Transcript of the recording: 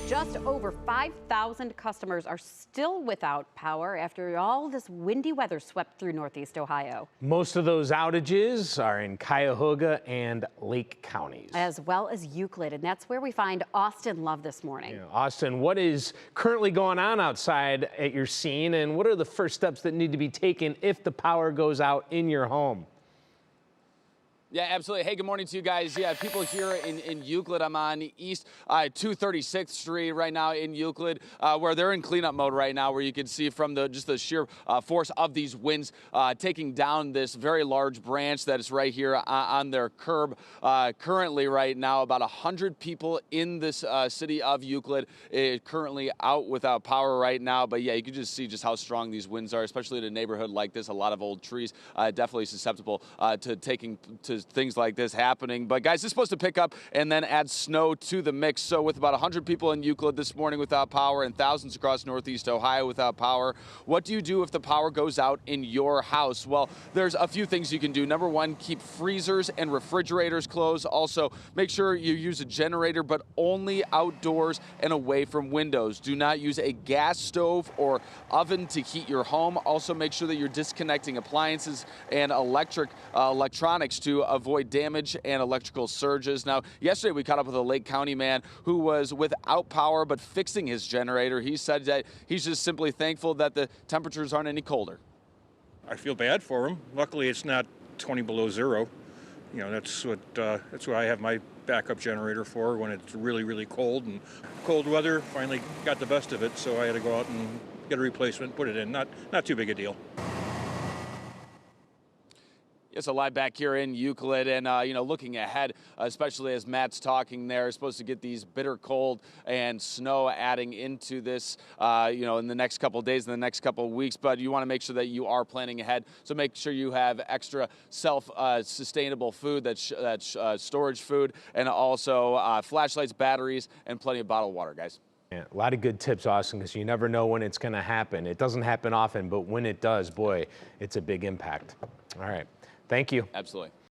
Just over 5,000 customers are still without power after all this windy weather swept through Northeast Ohio. Most of those outages are in Cuyahoga and Lake counties. As well as Euclid, and that's where we find Austin Love this morning. Yeah, Austin, what is currently going on outside at your scene, and what are the first steps that need to be taken if the power goes out in your home? Yeah, absolutely. Hey, good morning to you guys. Yeah, people here in Euclid. I'm on East 236th Street right now in Euclid, where they're in cleanup mode right now, where you can see from just the sheer force of these winds taking down this very large branch that is right here on their curb. Currently, right now, about 100 people in this city of Euclid is currently out without power right now. But yeah, you can just see just how strong these winds are, especially in a neighborhood like this. A lot of old trees, definitely susceptible to things like this happening. But guys, this is supposed to pick up and then add snow to the mix. So with about 100 people in Euclid this morning without power and thousands across Northeast Ohio without power, what do you do if the power goes out in your house? Well, there's a few things you can do. Number one, keep freezers and refrigerators closed. Also, make sure you use a generator, but only outdoors and away from windows. Do not use a gas stove or oven to heat your home. Also, make sure that you're disconnecting appliances and electronics to avoid damage and electrical surges. Now, yesterday we caught up with a Lake County man who was without power but fixing his generator. He said that he's just simply thankful that the temperatures aren't any colder. I feel bad for him. Luckily, it's not 20 below zero. You know, that's what I have my backup generator for when it's really, really cold. And cold weather finally got the best of it, so I had to go out and get a replacement, put it in. Not too big a deal. It's a live back here in Euclid, and looking ahead, especially as Matt's talking there, supposed to get these bitter cold and snow adding into this, in the next couple of days, in the next couple of weeks. But you want to make sure that you are planning ahead. So make sure you have extra self-sustainable food, that's storage food, and also flashlights, batteries, and plenty of bottled water, guys. Yeah, a lot of good tips, Austin, because you never know when it's going to happen. It doesn't happen often, but when it does, boy, it's a big impact. All right. Thank you. Absolutely.